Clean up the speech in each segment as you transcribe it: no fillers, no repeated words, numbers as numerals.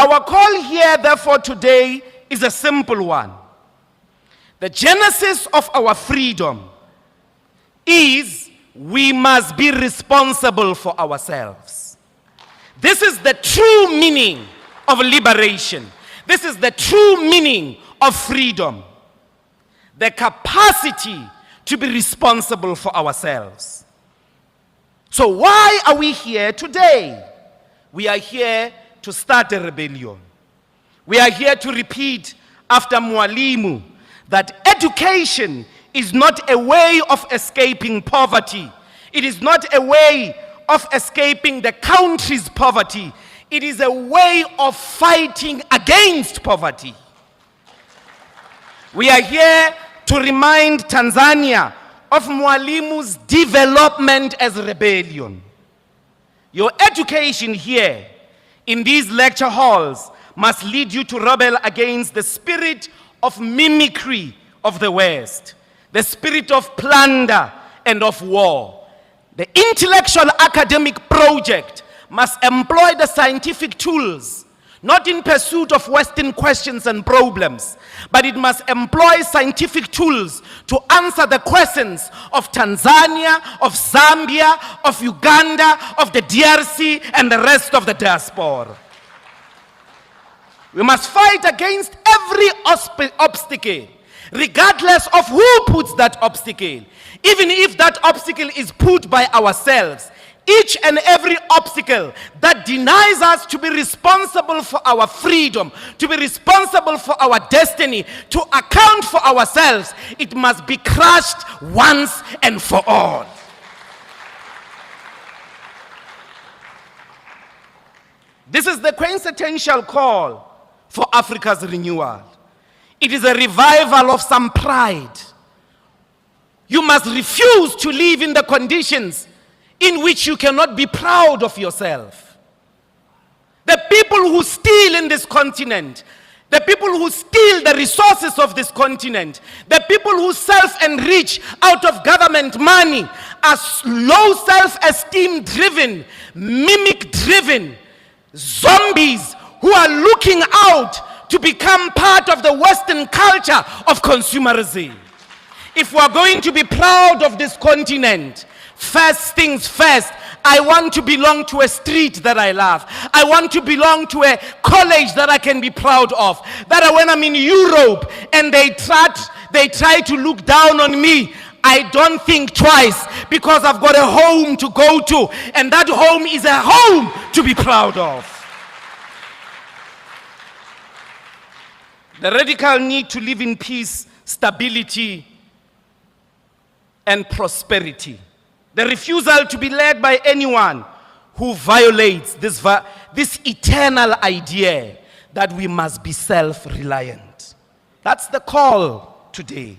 Our call here, therefore, today is a simple one. The genesis of our freedom is we must be responsible for ourselves. This is the true meaning of liberation. This is the true meaning of freedom. The capacity to be responsible for ourselves. So why are we here today? We are here to start a rebellion. We are here to repeat after Mwalimu that education is not a way of escaping poverty. It is not a way of escaping the country's poverty. It is a way of fighting against poverty. We are here to remind Tanzania of Mwalimu's development as rebellion. Your education here in these lecture halls must lead you to rebel against the spirit of mimicry of the West, the spirit of plunder and of war. The intellectual academic project must employ the scientific tools, not in pursuit of Western questions and problems, but it must employ scientific tools to answer the questions of Tanzania, of Zambia, of Uganda, of the DRC, and the rest of the diaspora. We must fight against every obstacle, regardless of who puts that obstacle. Even if that obstacle is put by ourselves, each and every obstacle that denies us to be responsible for our freedom, to be responsible for our destiny, to account for ourselves, it must be crushed once and for all. This is the quintessential call for Africa's renewal. It is a revival of some pride. You must refuse to live in the conditions in which you cannot be proud of yourself. The people who steal in this continent, the people who steal the resources of this continent, the people who self-enrich out of government money are low self-esteem driven, mimic driven, zombies who are looking out to become part of the Western culture of consumerism. If we are going to be proud of this continent, first things first, I want to belong to a street that I love. I want to belong to a college that I can be proud of. That when I'm in Europe and they try to look down on me, I don't think twice because I've got a home to go to, and that home is a home to be proud of. The radical need to live in peace, stability, and prosperity. The refusal to be led by anyone who violates this eternal idea that we must be self-reliant. That's the call today.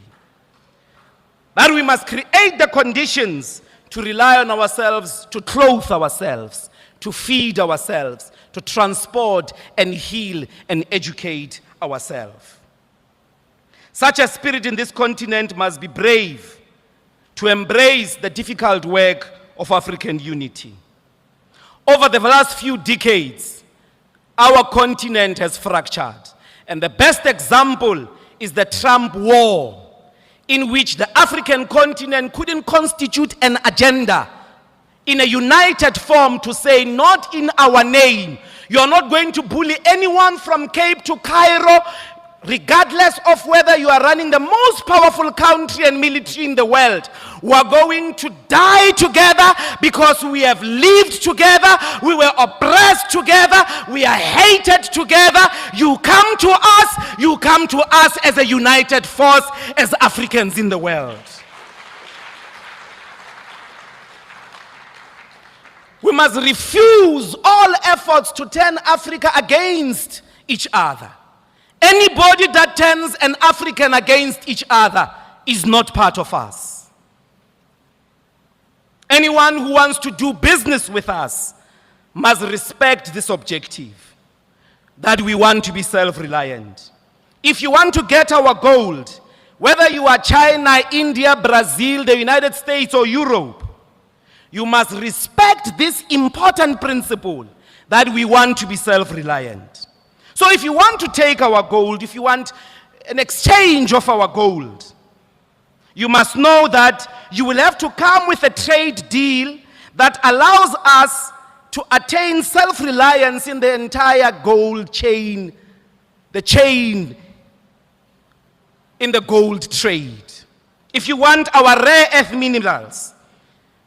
That we must create the conditions to rely on ourselves, to clothe ourselves, to feed ourselves, to transport and heal and educate ourselves. Such a spirit in this continent must be brave to embrace the difficult work of African unity. Over the last few decades, our continent has fractured. And the best example is the Trump war, in which the African continent couldn't constitute an agenda in a united form to say, not in our name. You're not going to bully anyone from Cape to Cairo, regardless of whether you are running the most powerful country and military in the world. We are going to die together because we have lived together, we were oppressed together, we are hated together. You come to us as a united force, as Africans in the world. We must refuse all efforts to turn Africa against each other. Anybody that turns an African against each other is not part of us. Anyone who wants to do business with us must respect this objective, that we want to be self-reliant. If you want to get our gold, whether you are China, India, Brazil, the United States, or Europe, you must respect this important principle that we want to be self-reliant. So if you want to take our gold, if you want an exchange of our gold, you must know that you will have to come with a trade deal that allows us to attain self-reliance in the entire gold chain, the chain in the gold trade. If you want our rare earth minerals,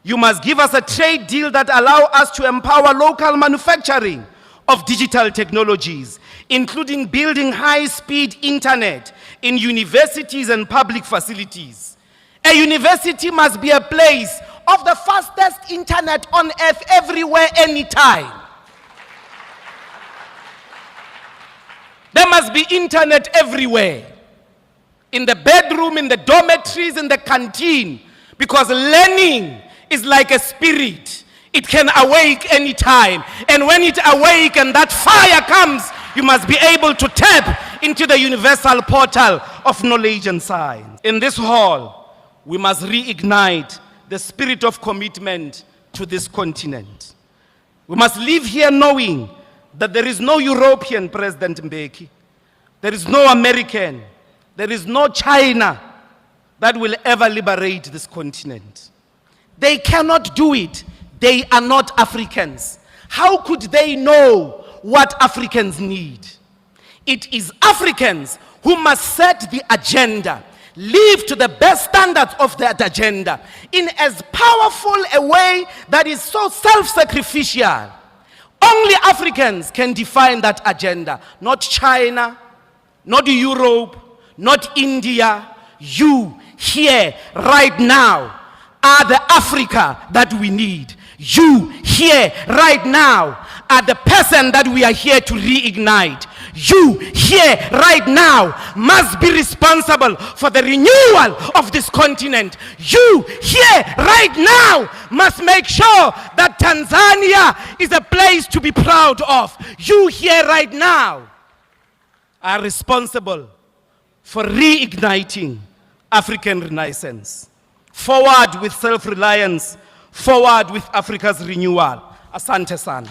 you must give us a trade deal that allows us to empower local manufacturing of digital technologies, including building high-speed internet in universities and public facilities. A university must be a place of the fastest internet on earth, everywhere, anytime. There must be internet everywhere. In the bedroom, in the dormitories, in the canteen. Because learning is like a spirit. It can awake anytime. And when it awakes and that fire comes, you must be able to tap into the universal portal of knowledge and science. In this hall, we must reignite the spirit of commitment to this continent. We must live here knowing that there is no European President Mbeki, there is no American, there is no China that will ever liberate this continent. They cannot do it. They are not Africans. How could they know what Africans need? It is Africans who must set the agenda, live to the best standards of that agenda in as powerful a way that is so self-sacrificial. Only Africans can define that agenda, not China, not Europe, not India. You here right now are the Africa that we need. You here right now are the person that we are here to reignite. You here right now must be responsible for the renewal of this continent. You here right now must make sure that Tanzania is a place to be proud of. You here right now are responsible for reigniting African Renaissance. Forward with self-reliance, forward with Africa's renewal. Asante sana.